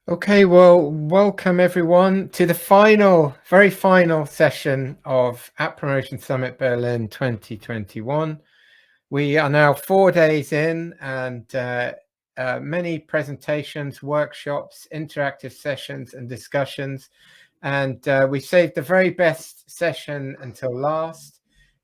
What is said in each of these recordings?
Okay, well, welcome everyone to the very final session of App Promotion Summit Berlin 2021. We are now 4 days in and many presentations, workshops, interactive sessions and discussions. And we saved the very best session until last.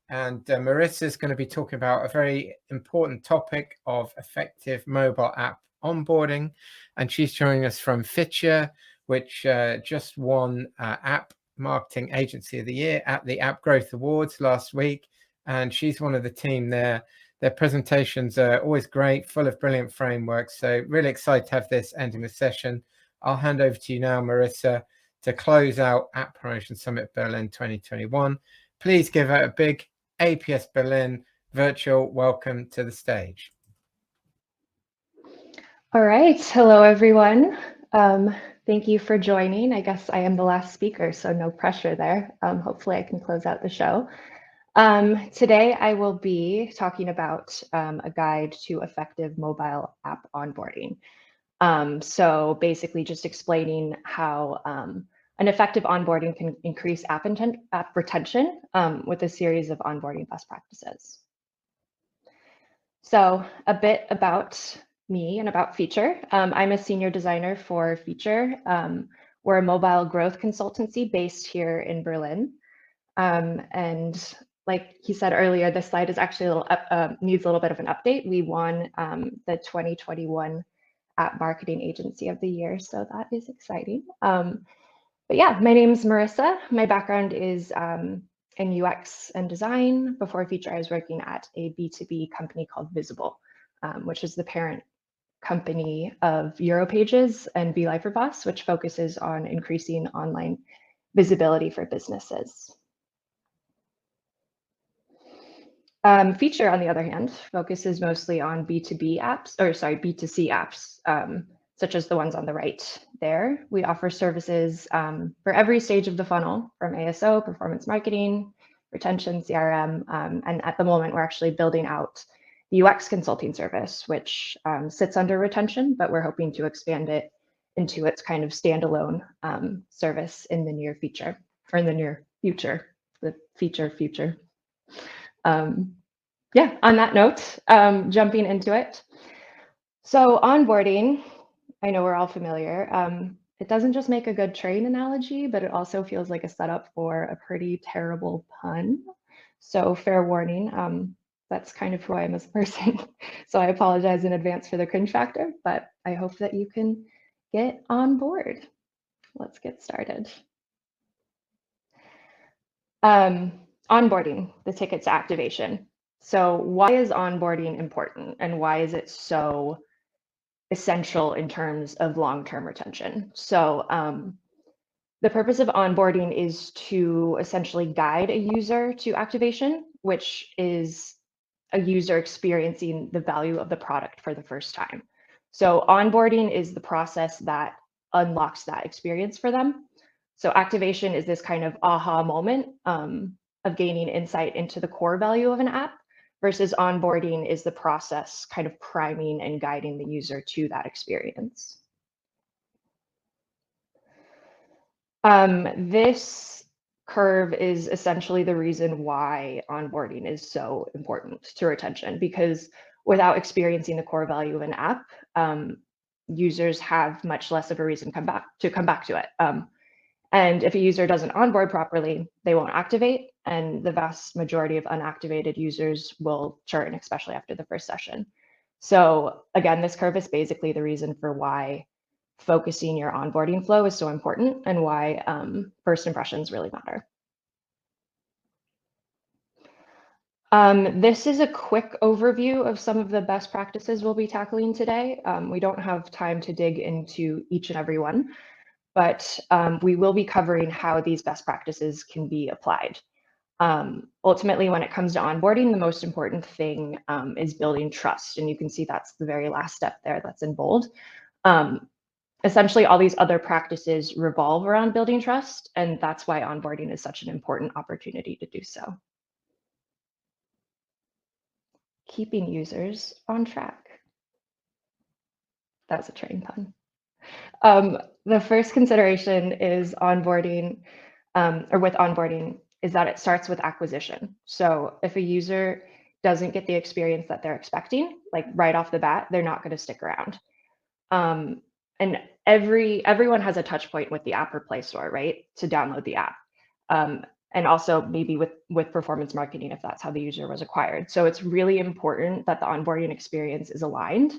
And Marissa is going to be talking about a very important topic of effective mobile app onboarding. And she's joining us from Fitcher, which just won App Marketing Agency of the Year at the App Growth Awards last week. And she's one of the team there. Their presentations are always great, full of brilliant frameworks. So really excited to have this ending the session. I'll hand over to you now, Marissa, to close out App Promotion Summit Berlin 2021. Please give her a big APS Berlin virtual welcome to the stage. All right. Hello, everyone. Thank you for joining. I guess I am the last speaker, so no pressure there. Hopefully I can close out the show. Today I will be talking about a guide to effective mobile app onboarding. So basically just explaining how an effective onboarding can increase app retention with a series of onboarding best practices. So a bit about me and about Feature. I'm a senior designer for Feature. We're a mobile growth consultancy based here in Berlin. And like he said earlier, this slide is actually needs a little bit of an update. We won the 2021 App Marketing Agency of the Year, so that is exciting. But yeah, my name is Marissa. My background is in UX and design. Before Feature, I was working at a B2B company called Visible, which is the parent company of Europages and BeLiferBoss, which focuses on increasing online visibility for businesses. Feature, on the other hand, focuses mostly on B2C apps, such as the ones on the right there. We offer services for every stage of the funnel, from ASO, performance marketing, retention, CRM, and at the moment we're actually building out the UX consulting service, which sits under retention, but we're hoping to expand it into its kind of standalone service in the near future, the future. Yeah, on that note, jumping into it. So onboarding, I know we're all familiar. It doesn't just make a good train analogy, but it also feels like a setup for a pretty terrible pun. So fair warning, that's kind of who I am as a person. So I apologize in advance for the cringe factor, but I hope that you can get on board. Let's get started. Onboarding, the ticket to activation. So why is onboarding important and why is it so essential in terms of long-term retention? So the purpose of onboarding is to essentially guide a user to activation, which is a user experiencing the value of the product for the first time. So onboarding is the process that unlocks that experience for them. So activation is this kind of aha moment of gaining insight into the core value of an app, versus onboarding is the process kind of priming and guiding the user to that experience. This curve is essentially the reason why onboarding is so important to retention, because without experiencing the core value of an app, users have much less of a reason to come back to it. And if a user doesn't onboard properly, they won't activate, and the vast majority of unactivated users will churn, especially after the first session. So again, this curve is basically the reason for why focusing your onboarding flow is so important and why first impressions really matter. This is a quick overview of some of the best practices we'll be tackling today. We don't have time to dig into each and every one, but we will be covering how these best practices can be applied. Ultimately, when it comes to onboarding, the most important thing is building trust. And you can see that's the very last step there, that's in bold. Essentially, all these other practices revolve around building trust, and that's why onboarding is such an important opportunity to do so. Keeping users on track. That was a train pun. The first consideration is onboarding, or with onboarding, is that it starts with acquisition. So if a user doesn't get the experience that they're expecting, like right off the bat, they're not going to stick around. And everyone has a touch point with the app or Play Store, right, to download the app. And also maybe with performance marketing if that's how the user was acquired. So it's really important that the onboarding experience is aligned,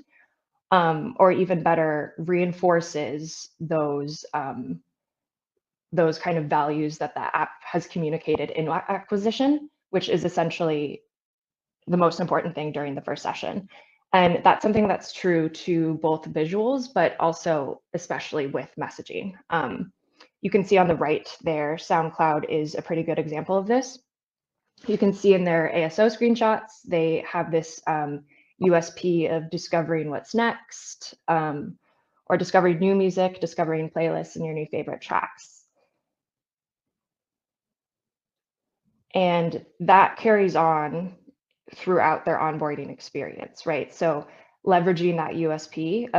or even better, reinforces those kind of values that the app has communicated in acquisition, which is essentially the most important thing during the first session. And that's something that's true to both visuals, but also especially with messaging. You can see on the right there, SoundCloud is a pretty good example of this. You can see in their ASO screenshots, they have this USP of discovering what's next, or discovering new music, discovering playlists and your new favorite tracks. And that carries on throughout their onboarding experience, right? So leveraging that USP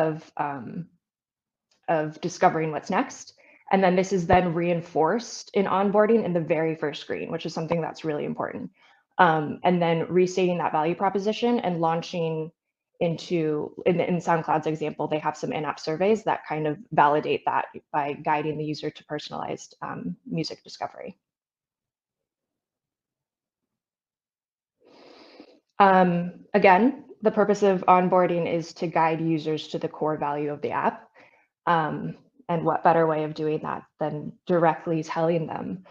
of discovering what's next. And then this is then reinforced in onboarding in the very first screen, which is something that's really important. And then restating that value proposition and launching into, in SoundCloud's example, they have some in-app surveys that kind of validate that by guiding the user to personalized music discovery. Again, the purpose of onboarding is to guide users to the core value of the app. And what better way of doing that than directly telling them?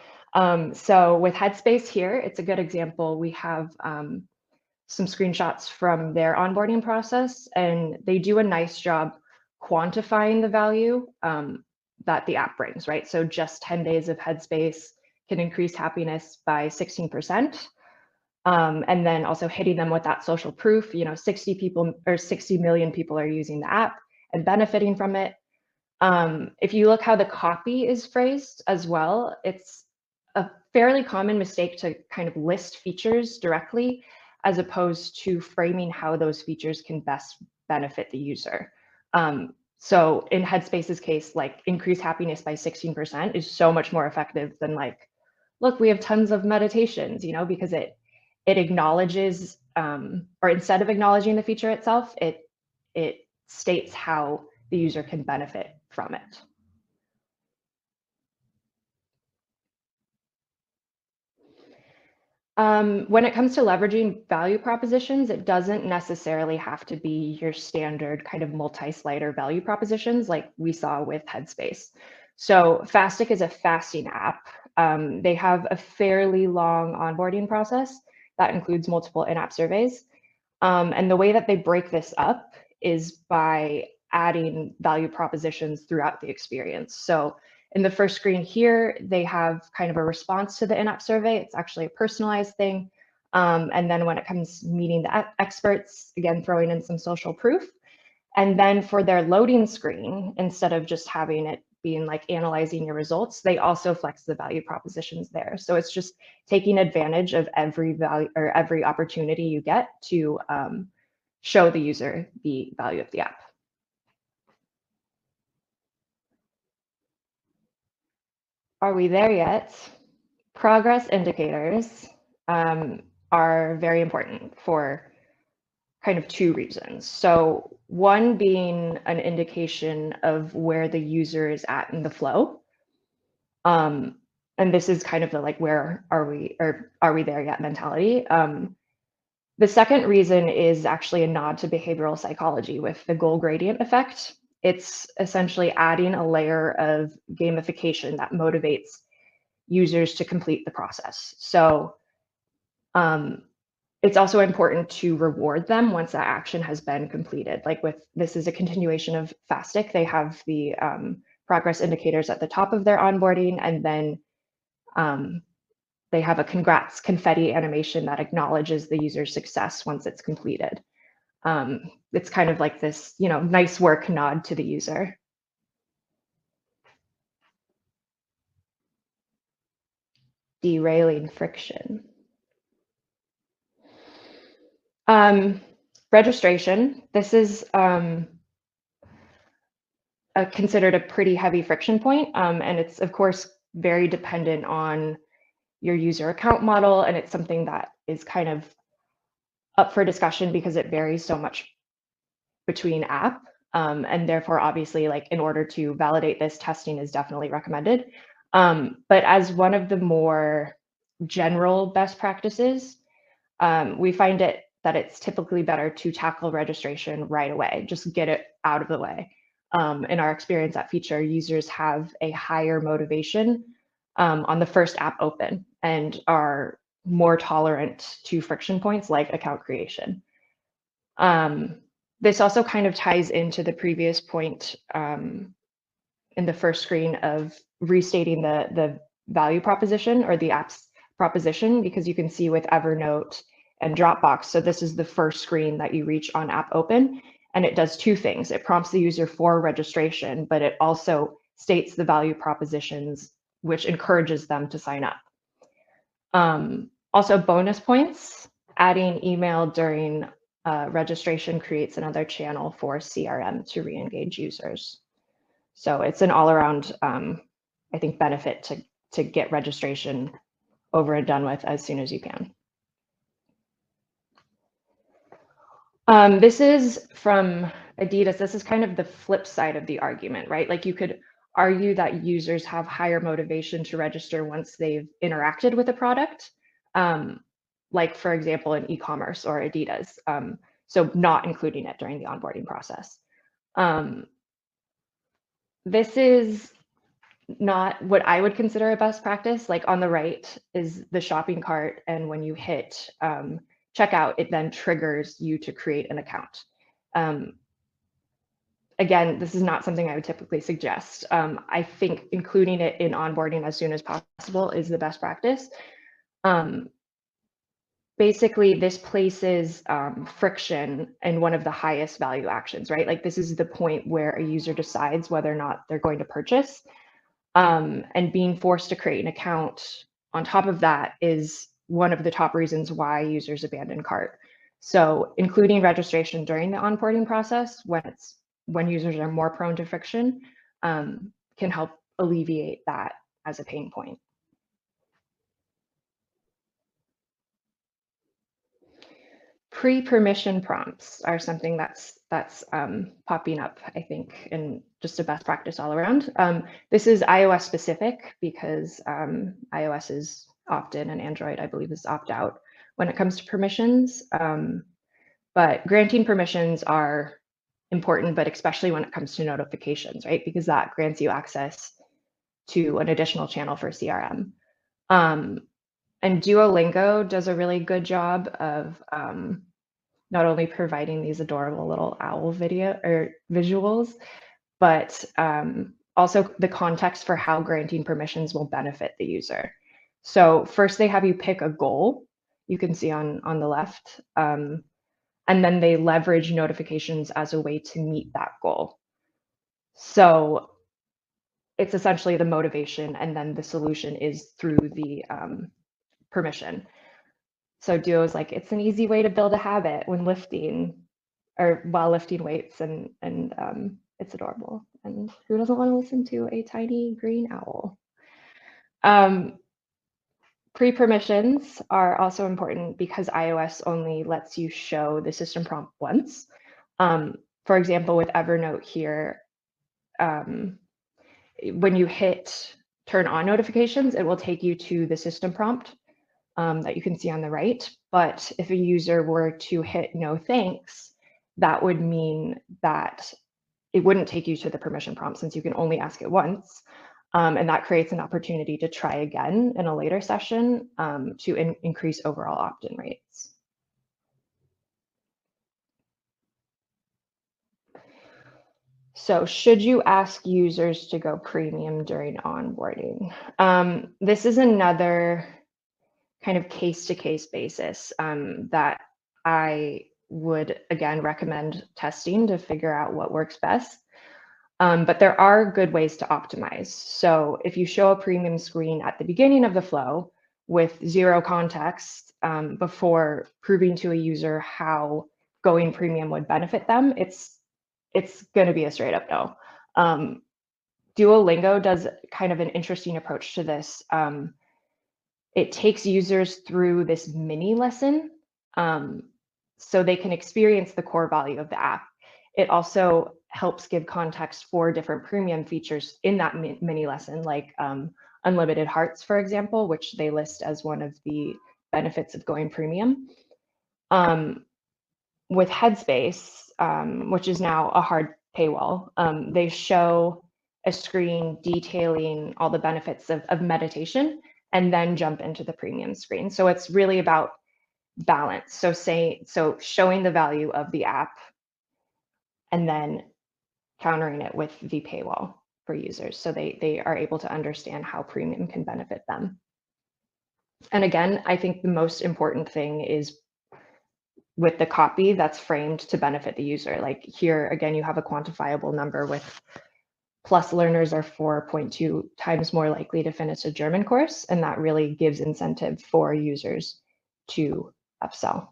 So with Headspace here, it's a good example. We have some screenshots from their onboarding process, and they do a nice job quantifying the value that the app brings, right? So just 10 days of Headspace can increase happiness by 16%. And then also hitting them with that social proof, 60 people or 60 million people are using the app and benefiting from it. If you look how the copy is phrased as well, it's a fairly common mistake to kind of list features directly as opposed to framing how those features can best benefit the user. So in Headspace's case, like increase happiness by 16% is so much more effective than like, look, we have tons of meditations, because it acknowledges, or instead of acknowledging the feature itself, it states how the user can benefit from it. When it comes to leveraging value propositions, it doesn't necessarily have to be your standard kind of multi-slider value propositions like we saw with Headspace. So Fastic is a fasting app. They have a fairly long onboarding process that includes multiple in-app surveys. And the way that they break this up is by adding value propositions throughout the experience. So in the first screen here, they have kind of a response to the in-app survey. It's actually a personalized thing. And then when it comes meeting the experts, again, throwing in some social proof. And then for their loading screen, instead of just having it being like analyzing your results, they also flex the value propositions there. So it's just taking advantage of every value or every opportunity you get to show the user the value of the app. Are we there yet? Progress indicators are very important for kind of two reasons. So one being an indication of where the user is at in the flow. And this is kind of the like, where are we, or are we there yet mentality. The second reason is actually a nod to behavioral psychology with the goal gradient effect. It's essentially adding a layer of gamification that motivates users to complete the process. So it's also important to reward them once that action has been completed. Like this is a continuation of Fastic. They have the progress indicators at the top of their onboarding, and then they have a congrats confetti animation that acknowledges the user's success once it's completed. It's kind of like this, nice work nod to the user. Derailing friction. Registration. This is considered a pretty heavy friction point, and it's of course very dependent on your user account model, and it's something that is kind of up for discussion because it varies so much between app, and therefore obviously, like, in order to validate this, testing is definitely recommended. But as one of the more general best practices, we find that it's typically better to tackle registration right away, just get it out of the way. In our experience at Feature, users have a higher motivation on the first app open and are more tolerant to friction points like account creation. This also kind of ties into the previous point in the first screen of restating the value proposition or the app's proposition, because you can see with Evernote and Dropbox. So this is the first screen that you reach on app open, and it does two things. It prompts the user for registration, but it also states the value propositions, which encourages them to sign up. Also, bonus points, adding email during registration creates another channel for CRM to re-engage users. So it's an all-around, I think, benefit to get registration over and done with as soon as you can. This is from Adidas. This is kind of the flip side of the argument, right? Like, you could argue that users have higher motivation to register once they've interacted with a product, like, for example, in e-commerce or Adidas. So not including it during the onboarding process. This is not what I would consider a best practice. Like, on the right is the shopping cart, and when you hit checkout, it then triggers you to create an account. Again, this is not something I would typically suggest. I think including it in onboarding as soon as possible is the best practice. Basically, this places friction in one of the highest value actions, right? Like, this is the point where a user decides whether or not they're going to purchase. And being forced to create an account on top of that is one of the top reasons why users abandon cart. So including registration during the onboarding process, when users are more prone to friction, can help alleviate that as a pain point. Pre-permission prompts are something that's popping up, I think, in just a best practice all around. This is iOS specific because iOS is opt-in and Android, I believe, is opt-out when it comes to permissions. But granting permissions are important, but especially when it comes to notifications, right? Because that grants you access to an additional channel for CRM. And Duolingo does a really good job of not only providing these adorable little owl video or visuals, but also the context for how granting permissions will benefit the user. So first they have you pick a goal, you can see on the left, and then they leverage notifications as a way to meet that goal. So it's essentially the motivation, and then the solution is through the permission. So Duo is like, it's an easy way to build a habit when lifting or while lifting weights, and it's adorable. And who doesn't want to listen to a tiny green owl? Pre-permissions are also important because iOS only lets you show the system prompt once. For example, with Evernote here, when you hit turn on notifications, it will take you to the system prompt that you can see on the right. But if a user were to hit no thanks, that would mean that it wouldn't take you to the permission prompt, since you can only ask it once. And that creates an opportunity to try again in a later session to increase overall opt-in rates. So should you ask users to go premium during onboarding? This is another kind of case-to-case basis that I would, again, recommend testing to figure out what works best. But there are good ways to optimize. So if you show a premium screen at the beginning of the flow with zero context before proving to a user how going premium would benefit them, it's going to be a straight up no. Duolingo does kind of an interesting approach to this. It takes users through this mini lesson so they can experience the core value of the app. It also helps give context for different premium features in that mini lesson, like unlimited hearts, for example, which they list as one of the benefits of going premium. With Headspace, which is now a hard paywall, they show a screen detailing all the benefits of meditation and then jump into the premium screen. So it's really about balance. So showing the value of the app and then countering it with the paywall for users. So they are able to understand how premium can benefit them. And again, I think the most important thing is with the copy that's framed to benefit the user. Like here, again, you have a quantifiable number with plus learners are 4.2 times more likely to finish a German course. And that really gives incentive for users to upsell.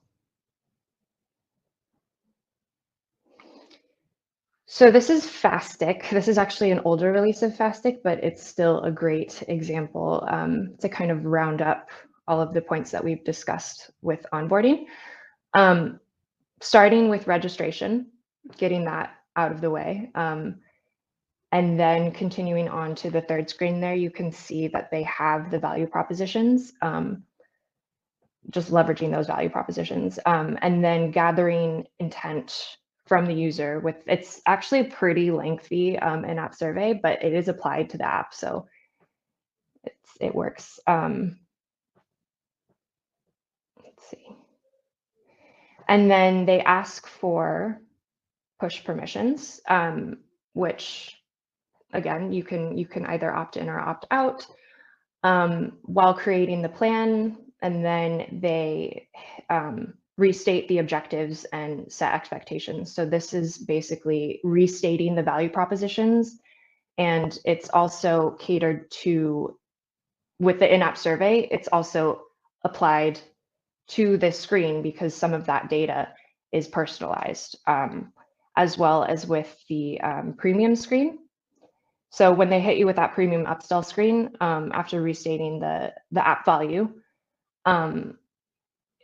So this is Fastic. This is actually an older release of Fastic, but it's still a great example to kind of round up all of the points that we've discussed with onboarding. Starting with registration, getting that out of the way. And then continuing on to the third screen there, you can see that they have the value propositions, just leveraging those value propositions, and then gathering intent from the user with, it's actually pretty lengthy in-app survey, but it is applied to the app, so it works. Let's see. And then they ask for push permissions, which again, you can either opt in or opt out while creating the plan, and then they restate the objectives and set expectations. So this is basically restating the value propositions, and it's also catered to, with the in-app survey, it's also applied to this screen because some of that data is personalized, as well as with the premium screen. So when they hit you with that premium upsell screen, after restating the app value,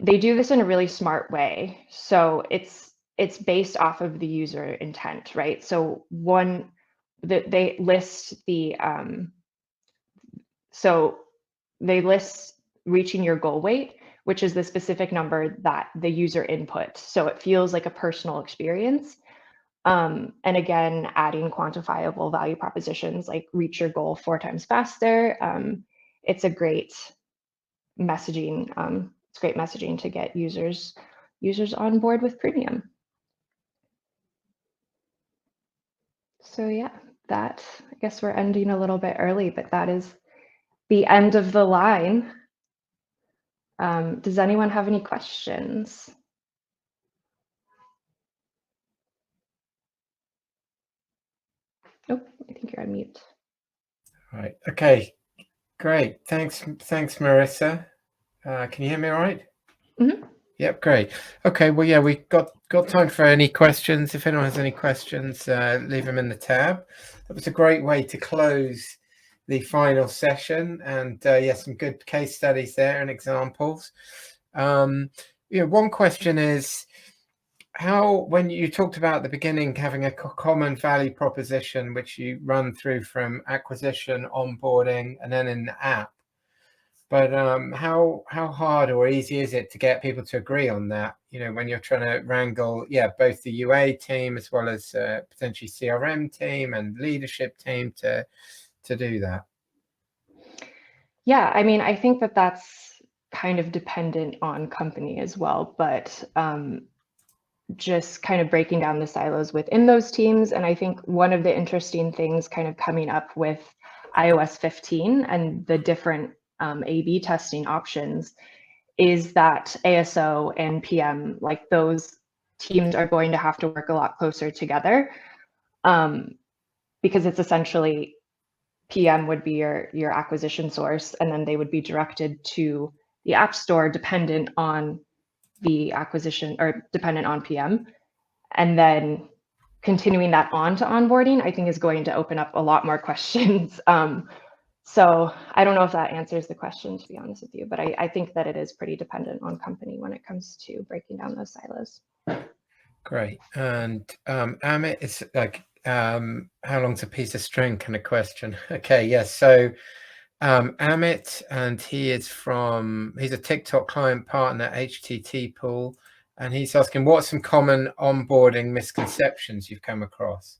they do this in a really smart way. So it's based off of the user intent, right? So they list the so they list reaching your goal weight, which is the specific number that the user input. So it feels like a personal experience. And again, adding quantifiable value propositions like reach your goal 4 times faster. It's a great messaging. It's great messaging to get users on board with premium. So yeah, that, I guess we're ending a little bit early, but that is the end of the line. Does anyone have any questions? Oh, I think you're on mute. All right. Okay. Great. Thanks, Marissa. Can you hear me all right? Mm-hmm. Yep, great. Okay, well, yeah, we got time for any questions. If anyone has any questions, leave them in the tab. That was a great way to close the final session, and yeah, some good case studies there and examples. One question is how, when you talked about at the beginning having a common value proposition, which you run through from acquisition, onboarding, and then in the app. But how hard or easy is it to get people to agree on that? When you're trying to wrangle, both the UA team as well as potentially CRM team and leadership team to do that. Yeah, I mean, I think that that's kind of dependent on company as well, but just kind of breaking down the silos within those teams. And I think one of the interesting things kind of coming up with iOS 15 and the different A/B testing options is that ASO and PM, like those teams are going to have to work a lot closer together because it's essentially PM would be your acquisition source, and then they would be directed to the App Store dependent on the acquisition or dependent on PM. And then continuing that on to onboarding, I think is going to open up a lot more questions. So I don't know if that answers the question, to be honest with you, but I think that it is pretty dependent on company when it comes to breaking down those silos. Great. And Amit, it's like, how long's a piece of string kind of question. Okay, yes. So Amit, and he's a TikTok client partner, HTT Pool, and he's asking, what's some common onboarding misconceptions you've come across?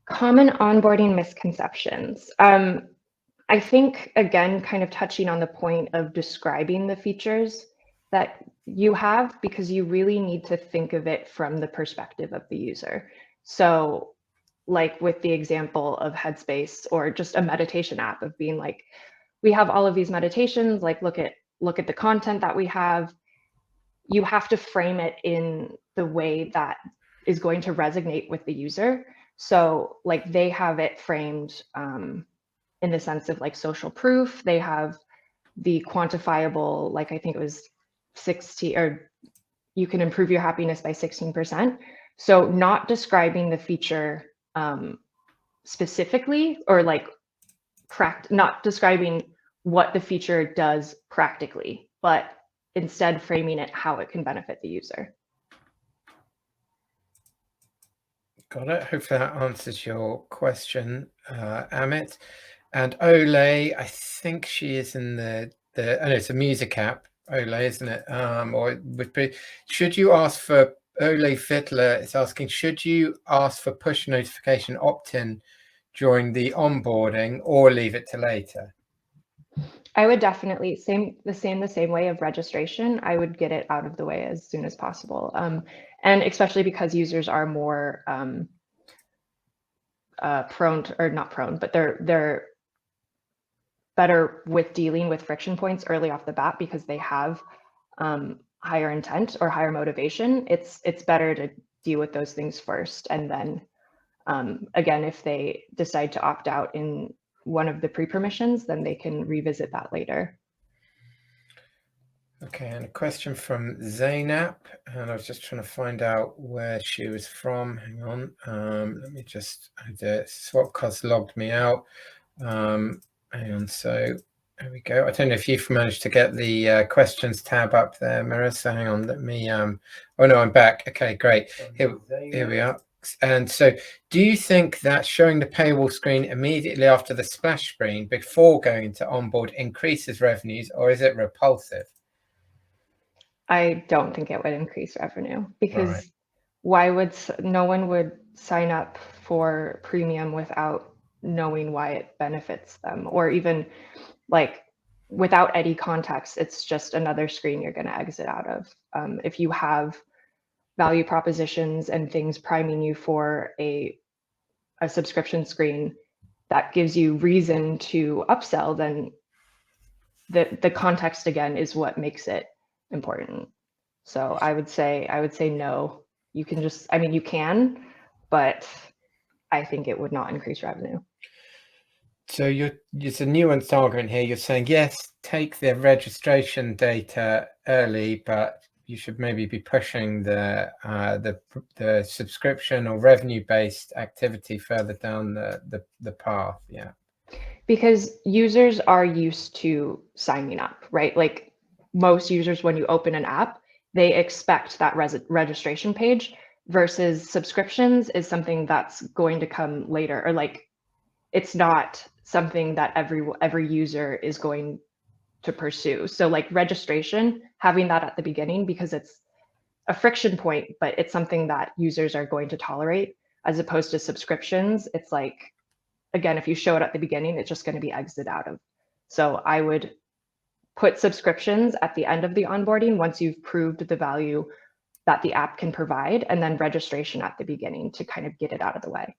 Common onboarding misconceptions. I think, again, kind of touching on the point of describing the features that you have, because you really need to think of it from the perspective of the user. So like with the example of Headspace or just a meditation app, of being like, we have all of these meditations, like look at the content that we have. You have to frame it in the way that is going to resonate with the user. So like they have it framed in the sense of like social proof. They have the quantifiable, like I think it was 60, or you can improve your happiness by 16%. So not describing the feature specifically, or like not describing what the feature does practically, but instead framing it how it can benefit the user. Got it. Hopefully that answers your question, Amit. And Ole, I think she is in the I know it's a music app, Ole, isn't it? Or it would be, should you ask for, Ole Fiddler is asking, should you ask for push notification opt-in during the onboarding or leave it to later? I would definitely, the same way of registration, I would get it out of the way as soon as possible. And especially because users are more prone to, or not prone, but they're better with dealing with friction points early off the bat, because they have higher intent or higher motivation. It's better to deal with those things first, and then again, if they decide to opt out in one of the pre-permissions, then they can revisit that later. Okay, and a question from Zainab, and I was just trying to find out where she was from. Hang on, let me just, Swapcast logged me out. Hang on, so there we go. I don't know if you've managed to get the questions tab up there, Marissa. Hang on, let me, oh no, I'm back. Okay, great. Here we are. And so, do you think that showing the paywall screen immediately after the splash screen before going into onboard increases revenues, or is it repulsive? I don't think it would increase revenue, because why would no one would sign up for premium without knowing why it benefits them, or even like without any context. It's just another screen you're going to exit out of. If you have value propositions and things priming you for a subscription screen that gives you reason to upsell, then the context again is what makes it important. So I would say no. You can just, I mean, you can, but I think it would not increase revenue. So it's a nuanced argument here. You're saying, yes, take the registration data early, but you should maybe be pushing the subscription or revenue-based activity further down the path. Yeah. Because users are used to signing up, right? Like most users, when you open an app, they expect that registration page, versus subscriptions is something that's going to come later, or like it's not something that every user is going to pursue. So like registration, having that at the beginning, because it's a friction point, but it's something that users are going to tolerate, as opposed to subscriptions. It's like, again, if you show it at the beginning, it's just going to be exited out of. So I would put subscriptions at the end of the onboarding, once you've proved the value that the app can provide, and then registration at the beginning to kind of get it out of the way.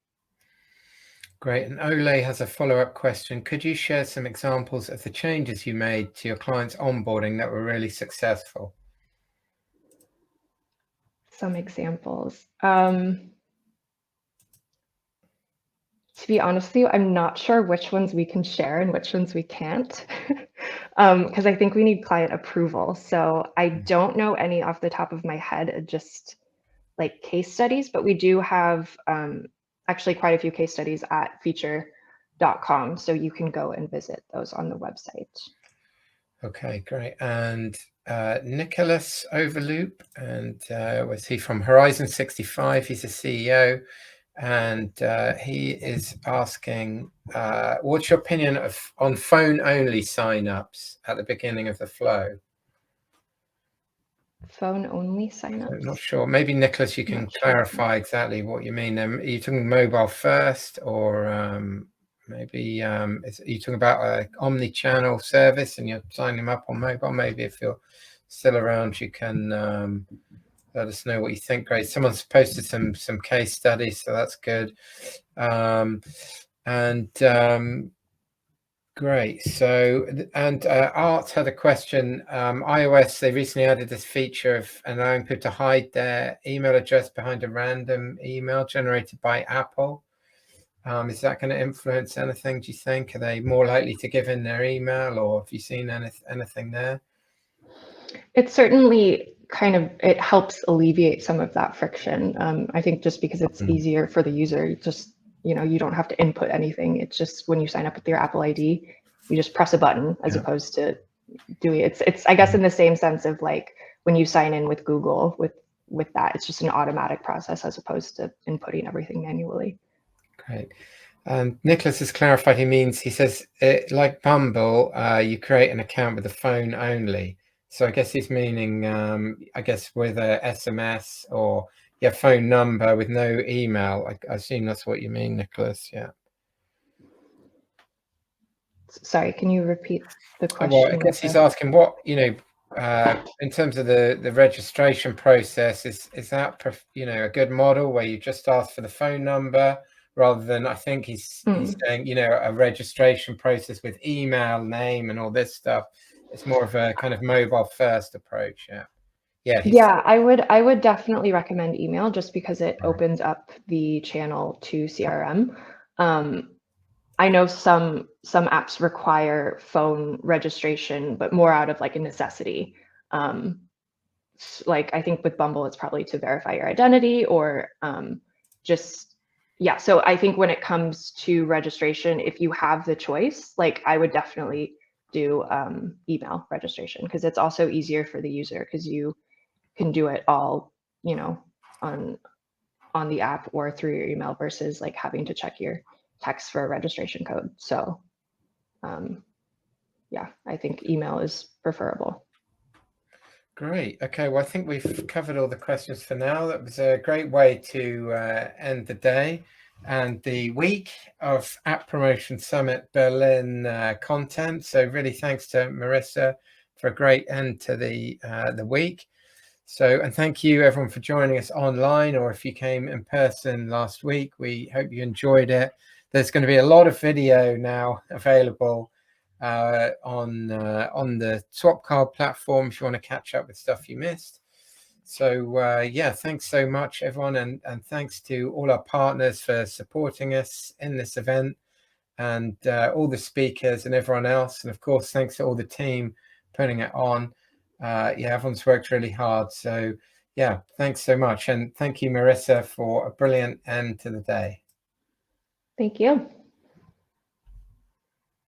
Great. And Ole has a follow-up question. Could you share some examples of the changes you made to your clients' onboarding that were really successful? Some examples. To be honest with you, I'm not sure which ones we can share and which ones we can't, because I think we need client approval. So I don't know any off the top of my head. Just like case studies, but we do have actually quite a few case studies at feature.com, so you can go and visit those on the website. Okay, great. And Nicholas Overloop, and was he from Horizon 65? He's a CEO, and he is asking, what's your opinion on phone-only signups at the beginning of the flow? Phone-only signups? I'm not sure. Maybe, Nicholas, you can clarify exactly what you mean. Are you talking mobile first, or maybe are you talking about an omni-channel service and you're signing them up on mobile? Maybe if you're still around, you can let us know what you think. Great. Someone's posted some case studies, so that's good. Great. So, and Art had a question. iOS, they recently added this feature of allowing people to hide their email address behind a random email generated by Apple. Is that going to influence anything, do you think? Are they more likely to give in their email, or have you seen anything there? It certainly it helps alleviate some of that friction. I think just because it's easier for the user, just, you don't have to input anything. It's just when you sign up with your Apple ID, you just press a button as opposed to doing it. It's I guess in the same sense of like when you sign in with Google with that, it's just an automatic process as opposed to inputting everything manually. Great. Nicholas has clarified, he says, like Bumble, you create an account with the phone only. So I guess he's meaning, I guess with a SMS or phone number with no email. I assume that's what you mean, Nicholas. Yeah. Sorry, can you repeat the question? Well, I guess he's asking what, in terms of the registration process, is that, a good model where you just ask for the phone number rather than, I think he's saying, a registration process with email, name, and all this stuff. It's more of a kind of mobile first approach. Yeah, I would definitely recommend email just because it opens up the channel to CRM. I know some apps require phone registration, but more out of like a necessity. Like I think with Bumble, it's probably to verify your identity or So I think when it comes to registration, if you have the choice, like I would definitely do email registration because it's also easier for the user because you can do it all, on the app or through your email versus like having to check your text for a registration code. So I think email is preferable. Great. Okay, well, I think we've covered all the questions for now. That was a great way to end the day and the week of App Promotion Summit Berlin content. So really thanks to Marissa for a great end to the week. So, and thank you everyone for joining us online, or if you came in person last week, we hope you enjoyed it. There's going to be a lot of video now available on the Swapcard platform if you want to catch up with stuff you missed. So thanks so much everyone, and thanks to all our partners for supporting us in this event, and all the speakers and everyone else, and of course thanks to all the team putting it on. Everyone's worked really hard, so thanks so much, and thank you Marissa for a brilliant end to the day. Thank you.